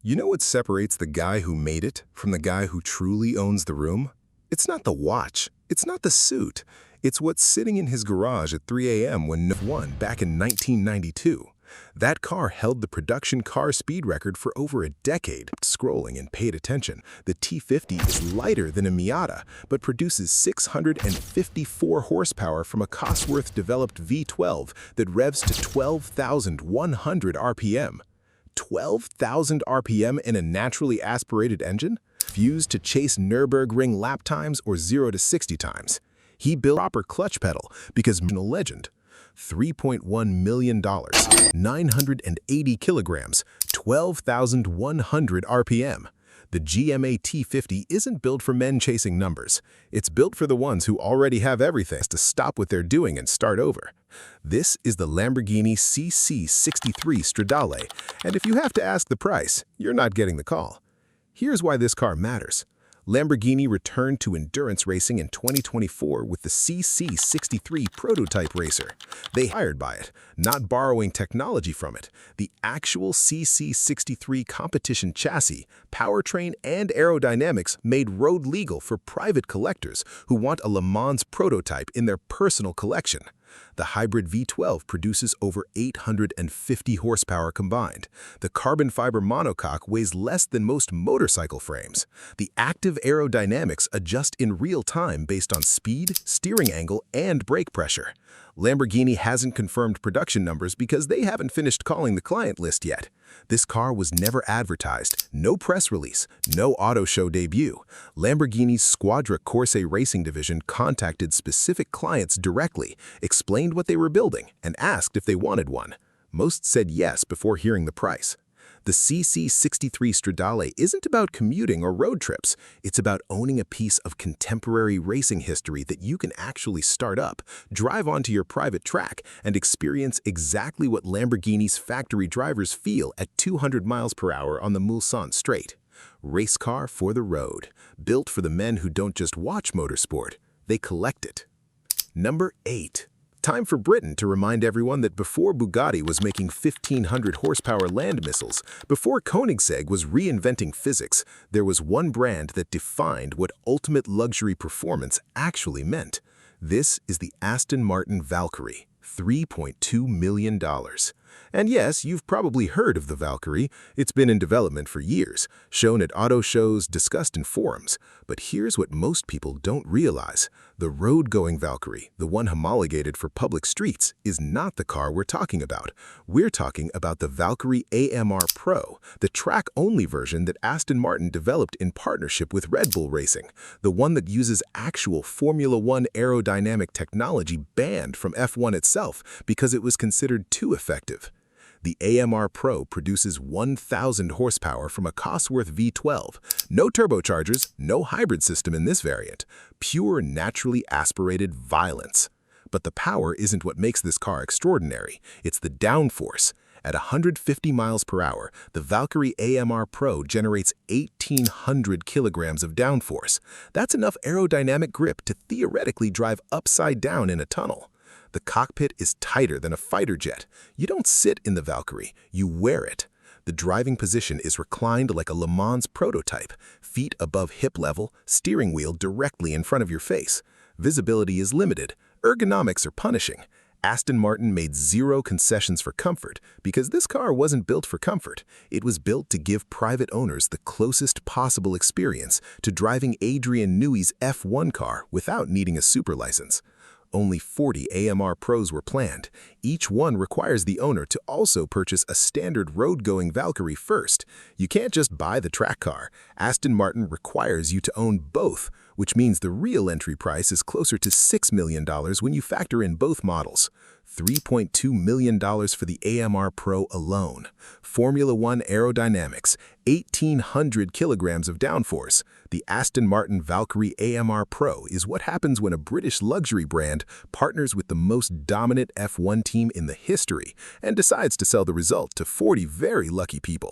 You know what separates the guy who made it from the guy who truly owns the room? It's not the watch. It's not the suit. It's what's sitting in his garage at 3 a.m. when won back in 1992. That car held the production car speed record for over a decade. Scrolling and paid attention, the T.50 is lighter than a Miata, but produces 654 horsepower from a Cosworth-developed V12 that revs to 12,100 RPM. 12,000 RPM in a naturally aspirated engine? Fused to chase Nürburgring lap times or 0 to 60 times. He built a proper clutch pedal because a legend. $3.1 million, 980 kilograms, 12,100 RPM. The GMA T.50 isn't built for men chasing numbers. It's built for the ones who already have everything to stop what they're doing and start over. This is the Lamborghini SC63 Stradale, and if you have to ask the price, you're not getting the call. Here's why this car matters. Lamborghini returned to endurance racing in 2024 with the SC63 prototype racer. They hired by it, not borrowing technology from it. The actual SC63 competition chassis, powertrain, and aerodynamics made road legal for private collectors who want a Le Mans prototype in their personal collection. The hybrid V12 produces over 850 horsepower combined. The carbon fiber monocoque weighs less than most motorcycle frames. The active aerodynamics adjust in real time based on speed, steering angle, and brake pressure. Lamborghini hasn't confirmed production numbers because they haven't finished calling the client list yet. This car was never advertised, no press release, no auto show debut. Lamborghini's Squadra Corse racing division contacted specific clients directly, explained what they were building, and asked if they wanted one. Most said yes before hearing the price. The SC63 Stradale isn't about commuting or road trips. It's about owning a piece of contemporary racing history that you can actually start up, drive onto your private track, and experience exactly what Lamborghini's factory drivers feel at 200 miles per hour on the Mulsanne Straight. Race car for the road, built for the men who don't just watch motorsport, they collect it. Number 8. Time for Britain to remind everyone that before Bugatti was making 1,500 horsepower land missiles, before Koenigsegg was reinventing physics, there was one brand that defined what ultimate luxury performance actually meant. This is the Aston Martin Valkyrie, $3.2 million. And yes, you've probably heard of the Valkyrie. It's been in development for years, shown at auto shows, discussed in forums. But here's what most people don't realize. The road-going Valkyrie, the one homologated for public streets, is not the car we're talking about. We're talking about the Valkyrie AMR Pro, the track-only version that Aston Martin developed in partnership with Red Bull Racing, the one that uses actual Formula One aerodynamic technology banned from F1 itself because it was considered too effective. The AMR Pro produces 1,000 horsepower from a Cosworth V12. No turbochargers, no hybrid system in this variant. Pure, naturally aspirated violence. But the power isn't what makes this car extraordinary. It's the downforce. At 150 miles per hour, the Valkyrie AMR Pro generates 1,800 kilograms of downforce. That's enough aerodynamic grip to theoretically drive upside down in a tunnel. The cockpit is tighter than a fighter jet. You don't sit in the Valkyrie, you wear it. The driving position is reclined like a Le Mans prototype, feet above hip level, steering wheel directly in front of your face. Visibility is limited. Ergonomics are punishing. Aston Martin made zero concessions for comfort because this car wasn't built for comfort. It was built to give private owners the closest possible experience to driving Adrian Newey's F1 car without needing a super license. Only 40 AMR Pros were planned. Each one requires the owner to also purchase a standard road-going Valkyrie first. You can't just buy the track car. Aston Martin requires you to own both, which means the real entry price is closer to $6 million when you factor in both models. $3.2 million for the AMR Pro alone. Formula One aerodynamics, 1,800 kilograms of downforce. The Aston Martin Valkyrie AMR Pro is what happens when a British luxury brand partners with the most dominant F1 team in the history and decides to sell the result to 40 very lucky people.